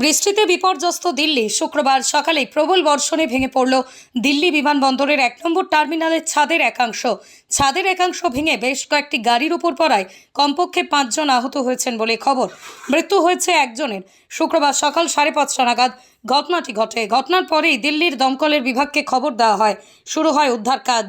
বৃষ্টিতে বিপর্যস্ত দিল্লি। শুক্রবার সকালে প্রবল বর্ষণে ভেঙে পড়ল দিল্লি বিমানবন্দরের ১ নম্বর টার্মিনালের ছাদের একাংশ ভেঙে বেশ কয়েকটি গাড়ির উপর পড়ায় কমপক্ষে ৫ জন আহত হয়েছেন বলে খবর। মৃত্যু হয়েছে একজনের। শুক্রবার সকাল ৫:৩০ নাগাদ ঘটনাটি ঘটে। ঘটনার পরেই দিল্লির দমকলের বিভাগকে খবর দেওয়া হয়। শুরু হয় উদ্ধার কাজ।